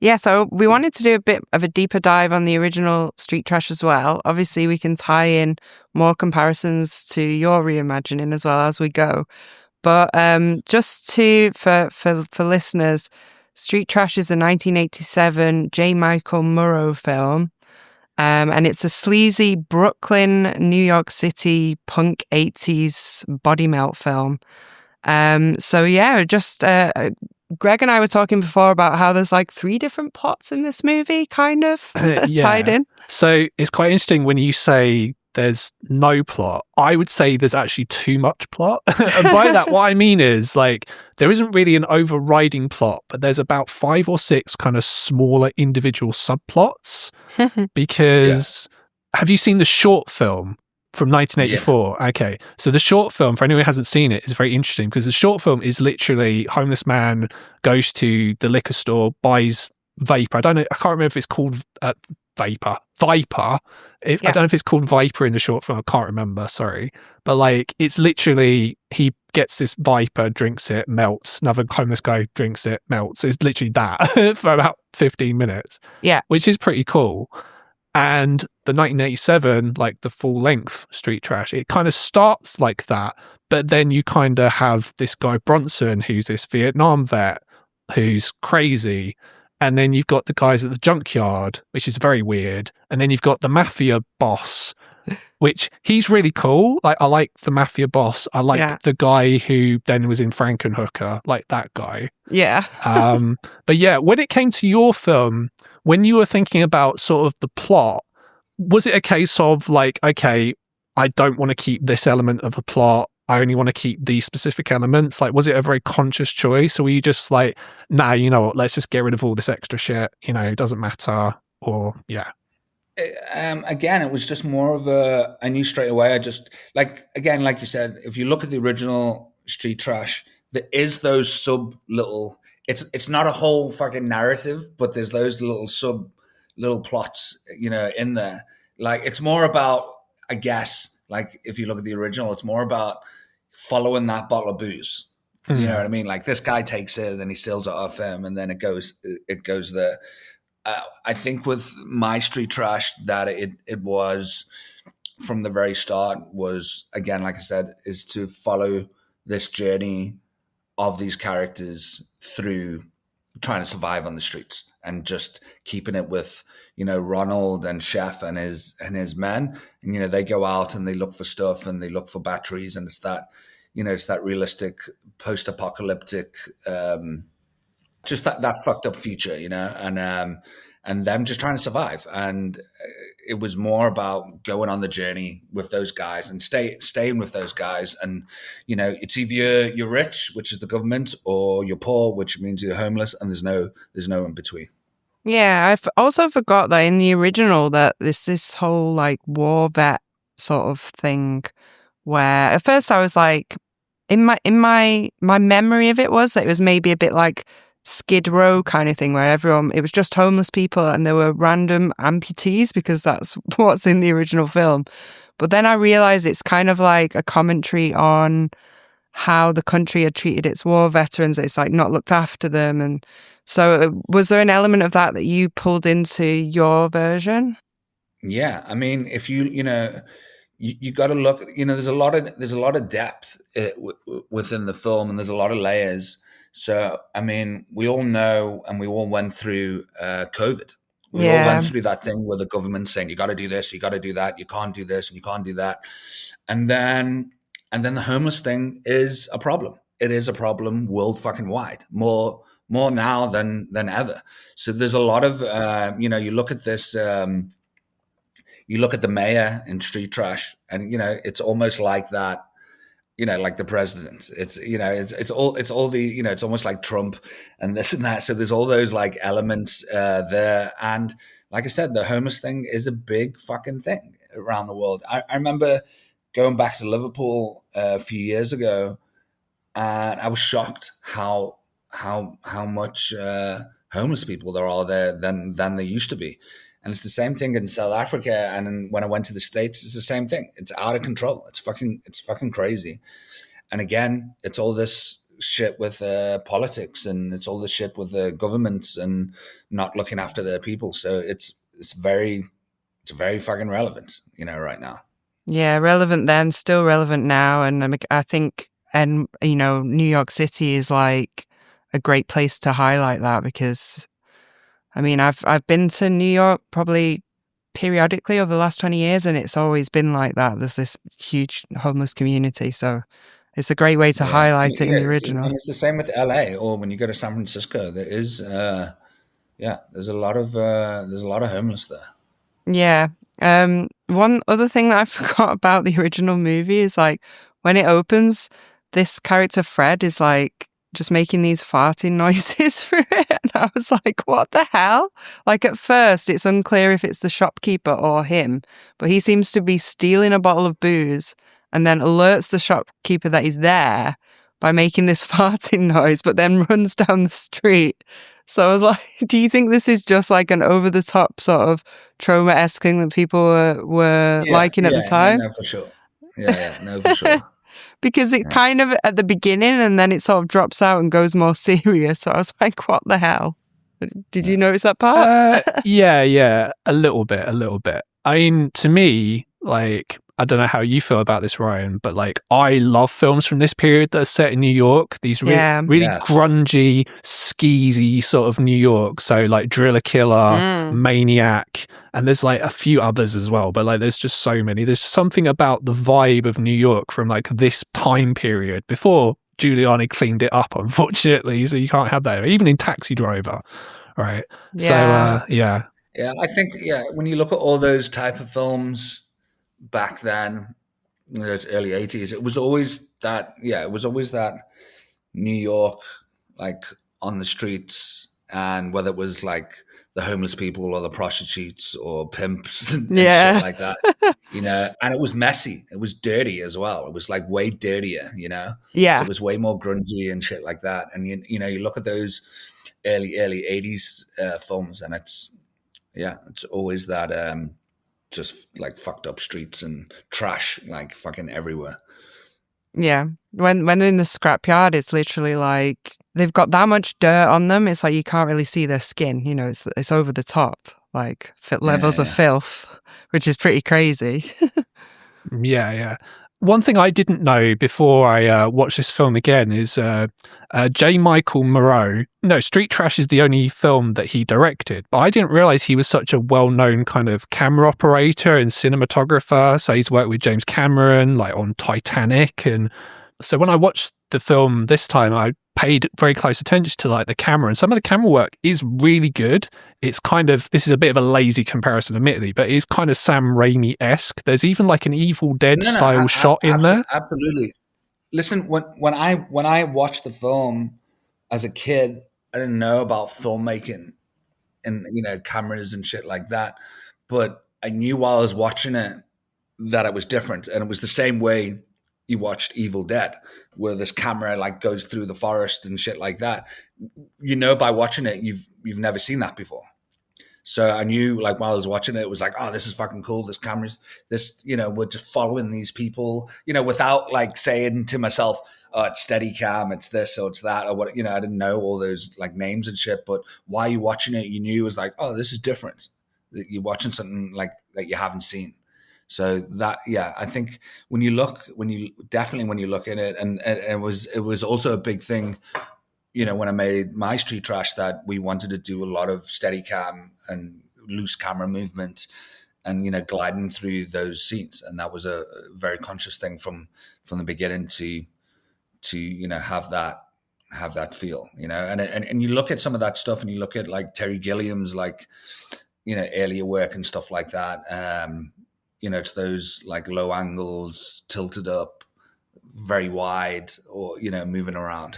Yeah, so we wanted to do a bit of a deeper dive on the original Street Trash as well. Obviously, we can tie in more comparisons to your reimagining as well as we go. But just for listeners, Street Trash is a 1987 J. Michael Muro film. And it's a sleazy Brooklyn, New York City punk 80s body melt film. So yeah, just Greg and I were talking before about how there's like 3 different plots in this movie, kind of tied in. So it's quite interesting when you say there's no plot. I would say there's actually too much plot. And by that, what I mean is like there isn't really an overriding plot, but there's about 5 or 6 kind of smaller individual subplots. Because have you seen the short film from 1984? Yeah. Okay, so the short film, for anyone who hasn't seen it, is very interesting because the short film is literally homeless man goes to the liquor store, buys vapor. I can't remember if it's called Viper. I don't know if it's called Viper in the short film. I can't remember, sorry. But like, it's literally, he gets this Viper, drinks it, melts. Another homeless guy drinks it, melts. It's literally that for about 15 minutes. Yeah. Which is pretty cool. And the 1987, like the full length Street Trash, it kind of starts like that. But then you kind of have this guy Bronson, who's this Vietnam vet, who's crazy. And then you've got the guys at the junkyard, which is very weird. And then you've got the mafia boss, which he's really cool. Like, I like the mafia boss. I like the guy who then was in Frankenhooker, like that guy. Yeah. But yeah, when it came to your film, when you were thinking about sort of the plot, was it a case of like, okay, I don't want to keep this element of the plot, I only want to keep these specific elements? Like, was it a very conscious choice, or were you just like, nah, you know what, let's just get rid of all this extra shit, you know, it doesn't matter? Or again, it was just more of I knew straight away. I just, like you said, if you look at the original Street Trash, there is those it's not a whole fucking narrative, but there's those little plots, you know, in there. Like, it's more about, I guess, like if you look at the original, it's more about following that bottle of booze. You know what I mean? Like, this guy takes it, then he steals it off him, and then it goes there. I think with my Street Trash that it was from the very start was, again, like I said, is to follow this journey of these characters through trying to survive on the streets and just keeping it with, you know, Ronald and Chef and his men. And, you know, they go out and they look for stuff and they look for batteries, and it's that, you know, it's that realistic post-apocalyptic, just that fucked up future, you know, and them just trying to survive. And it was more about going on the journey with those guys and staying with those guys. And, you know, it's either you're rich, which is the government, or you're poor, which means you're homeless, and there's no in between. Yeah, I also forgot that in the original that there's this whole like war vet sort of thing where at first I was like, in my memory of it was that it was maybe a bit like Skid Row kind of thing where it was just homeless people and there were random amputees because that's what's in the original film. But then I realized it's kind of like a commentary on how the country had treated its war veterans. It's like not looked after them. And so was there an element of that you pulled into your version? Yeah. I mean, if you know, you got to look, you know, there's a lot of depth within the film, and there's a lot of layers. So, I mean, we all know, and we all went through COVID. We all went through that thing where the government's saying, you got to do this, you got to do that, you can't do this, and you can't do that. And then the homeless thing is a problem. It is a problem world fucking wide, more now than ever. So there's a lot of, you know, you look at this, you look at the mayor in Street Trash, and, you know, it's almost like that, you know, like the president. It's, you know, it's all the, you know, it's almost like Trump and this and that. So there's all those like elements there. And like I said, the homeless thing is a big fucking thing around the world. I remember going back to Liverpool a few years ago, and I was shocked how much homeless people there are there than there used to be. And it's the same thing in South Africa. And then when I went to the States, it's the same thing. It's out of control. It's fucking crazy. And again, it's all this shit with politics, and it's all the shit with the governments and not looking after their people. So it's very fucking relevant, right now. Yeah, relevant then, still relevant now, and I think, and New York City is like a great place to highlight that, because I mean, I've been to New York probably periodically over the last 20 years, and it's always been like that. There's this huge homeless community, so it's a great way to highlight it in the original. And it's the same with LA, or when you go to San Francisco, there is there's a lot of homeless there. Yeah. One other thing that I forgot about the original movie is like when it opens, this character Fred is like just making these farting noises for it. And I was like, what the hell? Like at first it's unclear if it's the shopkeeper or him, but he seems to be stealing a bottle of booze and then alerts the shopkeeper that he's there by making this farting noise, but then runs down the street. So I was like, do you think this is just like an over-the-top sort of trauma-esque thing that people were liking at the time? No, for sure. Yeah, no, for sure. Because it kind of at the beginning, and then it sort of drops out and goes more serious. So I was like, what the hell? Did you notice that part? Yeah, a little bit. I mean, to me, like, I don't know how you feel about this, Ryan, but like, I love films from this period that are set in New York. These really grungy, skeezy sort of New York. So like Driller Killer, Maniac, and there's like a few others as well. But like, there's just so many. There's something about the vibe of New York from like this time period before Giuliani cleaned it up, unfortunately. So you can't have that. Even in Taxi Driver, right? Yeah. So yeah. Yeah, I think when you look at all those type of films back then, in those early 80s, it was always that New York, like on the streets, and whether it was like the homeless people or the prostitutes or pimps and shit like that, and it was messy, it was dirty as well, it was like way dirtier, so it was way more grungy and shit like that. And you look at those early 80s films, and it's always that just like fucked up streets and trash like fucking everywhere. Yeah. When they're in the scrapyard, it's literally like they've got that much dirt on them. It's like you can't really see their skin. It's over the top, like levels of filth, which is pretty crazy. Yeah. One thing I didn't know before I watched this film again is J. Michael Muro. No, Street Trash is the only film that he directed, but I didn't realize he was such a well-known kind of camera operator and cinematographer. So he's worked with James Cameron, like on Titanic. And so when I watched the film this time, I paid very close attention to like the camera, and some of the camera work is really good. It's kind of, this is a bit of a lazy comparison admittedly, but it's kind of Sam Raimi-esque. There's even like an Evil Dead style shot in there. Absolutely. Listen, when I watched the film as a kid, I didn't know about filmmaking and cameras and shit like that, but I knew while I was watching it that it was different, and it was the same way you watched Evil Dead, where this camera like goes through the forest and shit like that. By watching it, you've never seen that before. So I knew, like, while I was watching it, it was like, oh, this is fucking cool. This camera's this, we're just following these people, without like saying to myself, oh, it's Steadicam, it's this or it's that or what. I didn't know all those like names and shit. But while you're watching it, you knew it was like, oh, this is different. You're watching something like that you haven't seen. So that, I think when you look at it, and it was also a big thing, when I made my Street Trash, that we wanted to do a lot of Steadicam and loose camera movement and, gliding through those scenes. And that was a very conscious thing from the beginning to have that feel, and you look at some of that stuff, and you look at like Terry Gilliam's, like, earlier work and stuff like that. It's those like low angles, tilted up, very wide, or, moving around.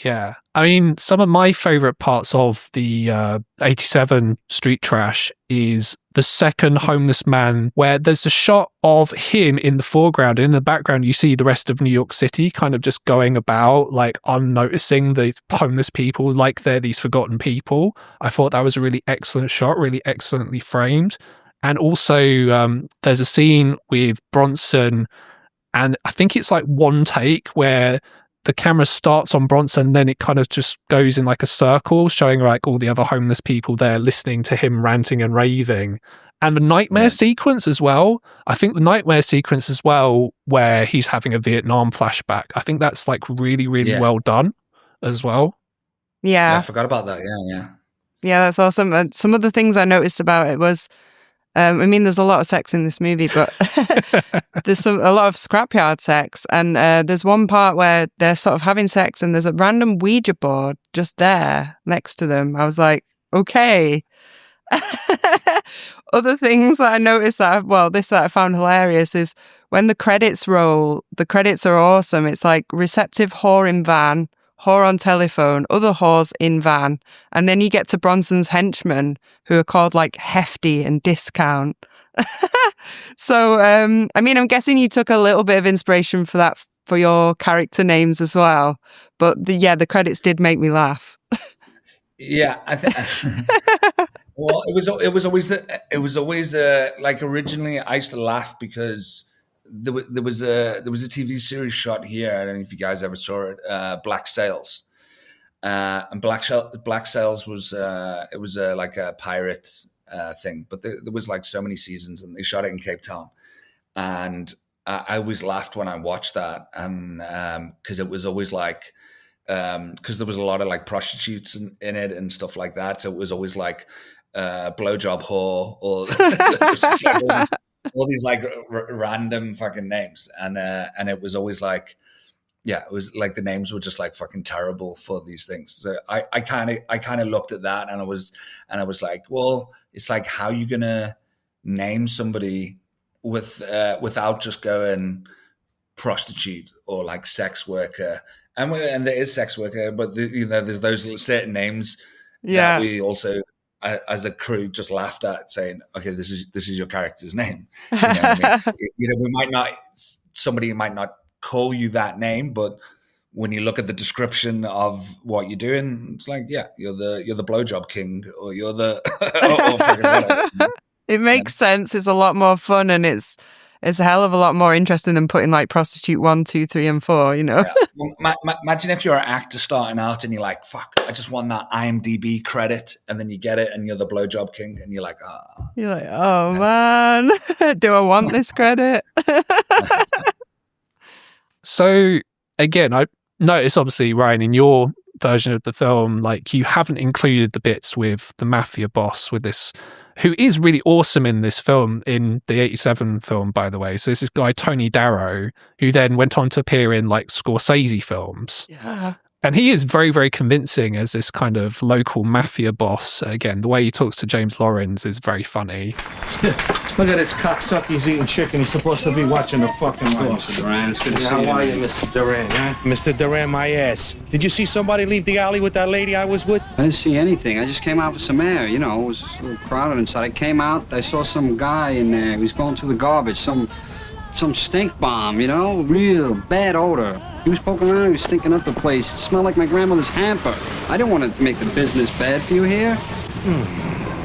Yeah. I mean, some of my favorite parts of the 87 Street Trash is the second homeless man, where there's a shot of him in the foreground, and in the background you see the rest of New York City kind of just going about, like, unnoticing the homeless people, like they're these forgotten people. I thought that was a really excellent shot, really excellently framed. And also there's a scene with Bronson, and I think it's like one take where the camera starts on Bronson, then it kind of just goes in like a circle, showing like all the other homeless people there listening to him ranting and raving. And the nightmare sequence as well. I think the nightmare sequence as well, where he's having a Vietnam flashback. I think that's like really, really well done as well. Yeah. I forgot about that. Yeah. Yeah, that's awesome. And some of the things I noticed about it was, I mean, there's a lot of sex in this movie, but there's a lot of scrapyard sex. And there's one part where they're sort of having sex and there's a random Ouija board just there next to them. I was like, okay. Other things that I noticed that I found hilarious is when the credits roll, the credits are awesome. It's like receptive whore in van, whore on telephone, other whores in van. And then you get to Bronson's henchmen who are called like Hefty and Discount. So, I mean, I'm guessing you took a little bit of inspiration for that for your character names as well. But the credits did make me laugh. Yeah, well, it was always like originally I used to laugh because there was a TV series shot here. I don't know if you guys ever saw it, Black Sails, and Black Sails was it was like a pirate thing, but there was like so many seasons, and they shot it in Cape Town, and I always laughed when I watched that, and because it was always like. Because there was a lot of like prostitutes in it and stuff like that, so it was always like blowjob whore or just like all these like random fucking names, and it was always like, yeah, it was like the names were just like fucking terrible for these things. So I kind of looked at that and I was like, well, it's like how you gonna name somebody without just going prostitute or like sex worker. And there is sex worker, but there's those certain names that we also, as a crew, just laughed at, saying, "Okay, this is your character's name." You know what I mean? We might not, somebody might not call you that name, but when you look at the description of what you're doing, it's like, yeah, you're the blowjob king, or you're the or fucking whatever. It makes sense. It's a lot more fun, and it's a hell of a lot more interesting than putting like prostitute 1, 2, 3, and 4, you know? Yeah. Well, imagine if you're an actor starting out and you're like, fuck, I just want that IMDb credit. And then you get it and you're the blowjob king and you're like, ah. You're like, oh man, do I want this credit? So again, I noticed obviously, Ryan, in your version of the film, like you haven't included the bits with the mafia boss, with this, who is really awesome in this film, in the 87 film, by the way. So there's this guy, Tony Darrow, who then went on to appear in like Scorsese films. Yeah. And he is very, very convincing as this kind of local mafia boss. Again, the way he talks to James Lawrence is very funny. Look at this cocksucker, he's eating chicken. He's supposed to be watching the fucking door. Mr. Duran, it's good to see you. How are you, Mr. Duran, huh? Mr. Duran, my ass. Did you see somebody leave the alley with that lady I was with? I didn't see anything. I just came out for some air. You know, it was a little crowded inside. I came out, I saw some guy in there. He was going through the garbage, some stink bomb, you know, real bad odor. He was poking around, he was stinking up the place. It smelled like my grandmother's hamper. I didn't want to make the business bad for you here.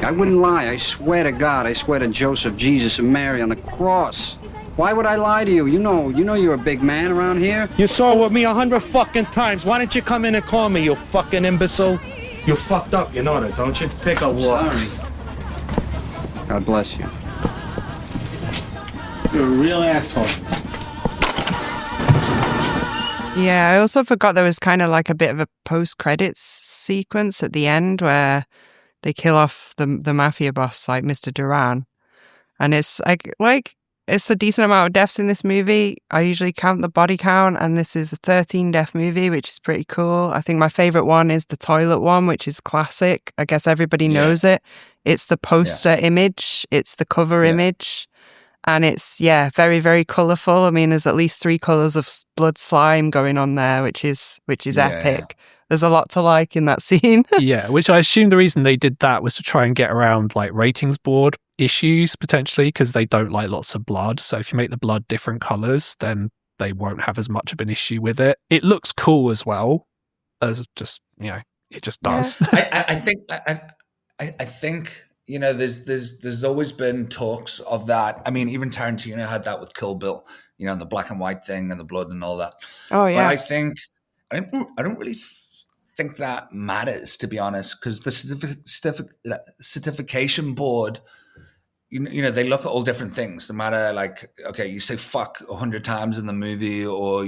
I wouldn't lie, I swear to God, I swear to Joseph, Jesus, and Mary on the cross. Why would I lie to you? You know you're a big man around here. You saw with me 100 fucking times. Why didn't you come in and call me, you fucking imbecile? You fucked up, you know that, don't you? Take a walk. Sorry. God bless you. You're a real asshole. Yeah, I also forgot there was kind of like a bit of a post-credits sequence at the end where they kill off the mafia boss, like Mr. Duran. And it's like it's a decent amount of deaths in this movie. I usually count the body count, and this is a 13 death movie, which is pretty cool. I think my favorite one is the toilet one, which is classic. I guess everybody knows it. It's the poster image. It's the cover image. And it's, very, very colourful. I mean, there's at least 3 colours of blood slime going on there, which is epic. Yeah. There's a lot to like in that scene. Yeah, which I assume the reason they did that was to try and get around like ratings board issues, potentially, because they don't like lots of blood. So if you make the blood different colours, then they won't have as much of an issue with it. It looks cool as well, as just, it just does. Yeah. I think you know, there's always been talks of that. I mean, even Tarantino had that with Kill Bill, you know, the black and white thing and the blood and all that. Oh yeah. But I don't really think that matters, to be honest, because the certification board, you know, they look at all different things. No matter, like, okay, you say fuck 100 times in the movie, or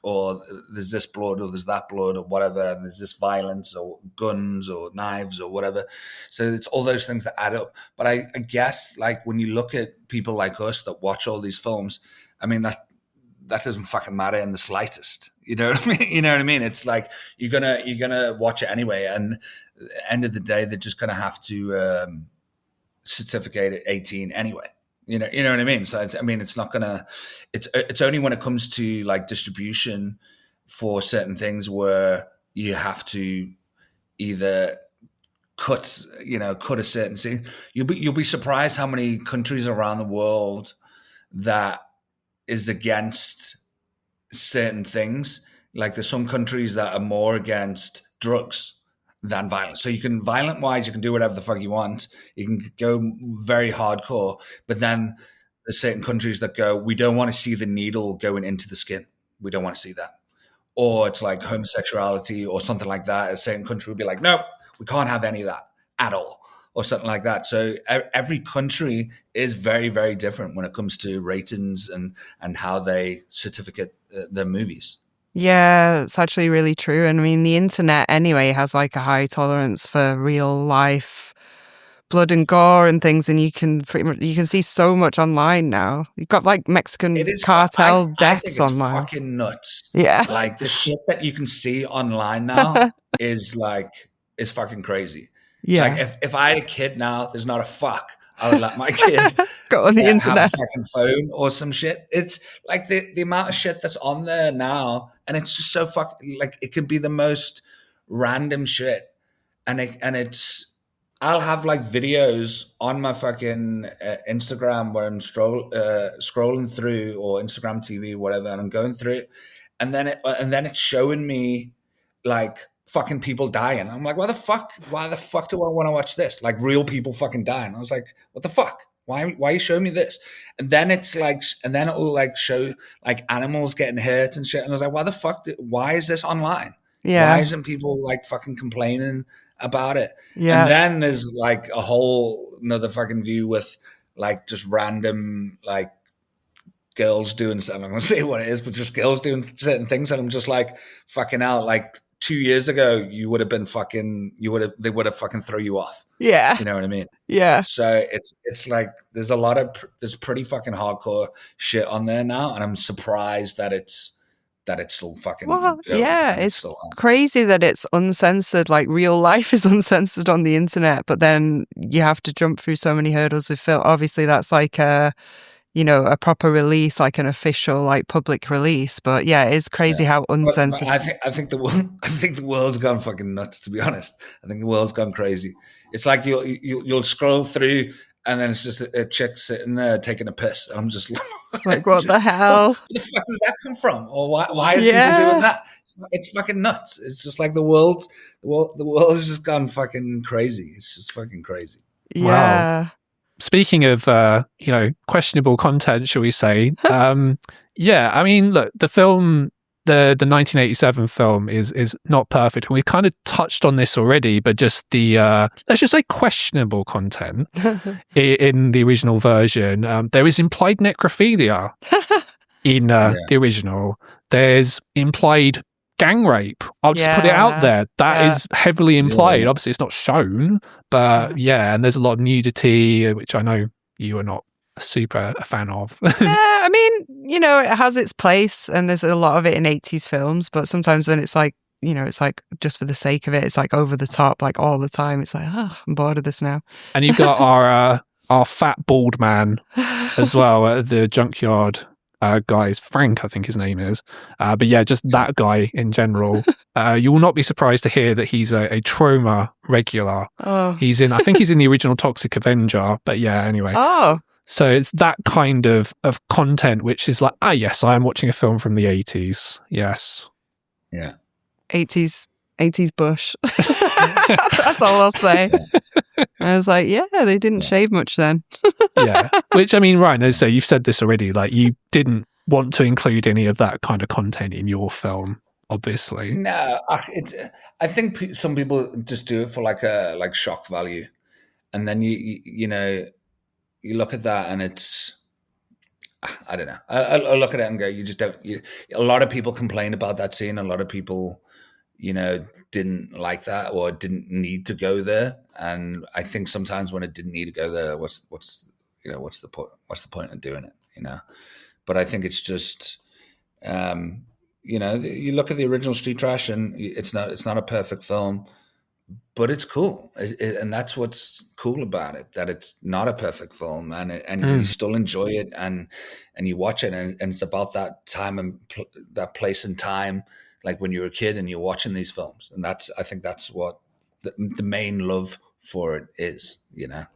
or there's this blood, or there's that blood, or whatever, and there's this violence, or guns, or knives, or whatever. So it's all those things that add up. But I guess, like, when you look at people like us that watch all these films, I mean, that doesn't fucking matter in the slightest. You know what I mean? You know what I mean? It's like you're gonna watch it anyway, and at the end of the day, they're just gonna have to certificate at 18 anyway. You know what I mean? So it's not gonna. It's only when it comes to like distribution for certain things where you have to either cut a certain scene. You'll be surprised how many countries around the world that is against certain things. Like there's some countries that are more against drugs than violence. So you can, violent wise, you can do whatever the fuck you want. You can go very hardcore, but then there's certain countries that go, we don't want to see the needle going into the skin. We don't want to see that. Or it's like homosexuality or something like that. A certain country would be like, no, we can't have any of that at all, or something like that. So every country is very, very different when it comes to ratings and how they certificate their movies. Yeah, it's actually really true. And I mean, the internet anyway has like a high tolerance for real life blood and gore and things, and you can see so much online now. You've got like Mexican cartel deaths online. I think it's fucking nuts. Yeah, like the shit that you can see online now is fucking crazy. Yeah, like if I had a kid now, there's not a fuck I would let my kid go on the internet, have a fucking phone or some shit. It's like the amount of shit that's on there now, and it's just so fucking, like, it can be the most random shit, and it's I'll have like videos on my fucking Instagram where I'm scrolling through, or Instagram TV, whatever, and I'm going through it, and then it's showing me like fucking people dying. I'm like, why the fuck do I want to watch this? Like real people fucking dying. I was like, what the fuck? Why are you showing me this? And then it's like, and then it will like show like animals getting hurt and shit. And I was like, why the fuck? Why is this online? Yeah. Why isn't people like fucking complaining about it? Yeah. And then there's like a whole another fucking view with like just random like girls doing something. I'm gonna say what it is, but just girls doing certain things, and I'm just like, fucking hell, like 2 years ago, they would have fucking throw you off. Yeah. You know what I mean? Yeah. So it's like, there's pretty fucking hardcore shit on there now. And I'm surprised that it's still fucking. Well, yeah, it's crazy that it's uncensored. Like real life is uncensored on the internet, but then you have to jump through so many hurdles with film. Obviously that's like a proper release, like an official, like public release. But yeah, it's crazy how uncensored. But I think the world's gone fucking nuts. To be honest, I think the world's gone crazy. It's like you'll scroll through, and then it's just a chick sitting there taking a piss. And I'm just like, what the hell? Where the fuck does that come from? Or why is people doing that? It's fucking nuts. It's just like the world has just gone fucking crazy. It's just fucking crazy. Yeah. Wow. Speaking of, questionable content, shall we say? Yeah, I mean, look, the film, the 1987 film is not perfect. And we've kind of touched on this already, but just the, let's just say questionable content in the original version. There is implied necrophilia in the original. There's implied gang rape. I'll just put it out there. That is heavily implied. Obviously, it's not shown, but and there's a lot of nudity, which I know you are not super a fan of. I mean, it has its place, and there's a lot of it in 80s films, but sometimes when it's like, it's like just for the sake of it, it's like over the top, like all the time. It's like, I'm bored of this now. And you've got our fat bald man as well at the junkyard. Guys, Frank, I think his name is. But yeah, just that guy in general. You will not be surprised to hear that he's a trauma regular. Oh. I think he's in the original Toxic Avenger, but yeah, anyway. Oh. So it's that kind of content, which is like, yes, I am watching a film from the 80s. Yes. Yeah. 80s Bush. That's all I'll say. I was like, they didn't shave much then. Yeah. Which, I mean, Ryan, as I say, you've said this already, like you didn't want to include any of that kind of content in your film. obviously. No, I think some people just do it for like shock value, and then you know, you look at that and it's, I don't know. I look at it and go, you just don't. A lot of people complain about that scene. A lot of people, you know, didn't like that or didn't need to go there. And I think sometimes when it didn't need to go there, what's the point? What's the point of doing it? You know. But I think it's just, you know, you look at the original Street Trash, and it's not a perfect film, but it's cool, and that's what's cool about it. That it's not a perfect film, and you still enjoy it, and you watch it, and it's about that time and that place and time, like when you were a kid and you're watching these films, and I think that's what the main love for it is, you know.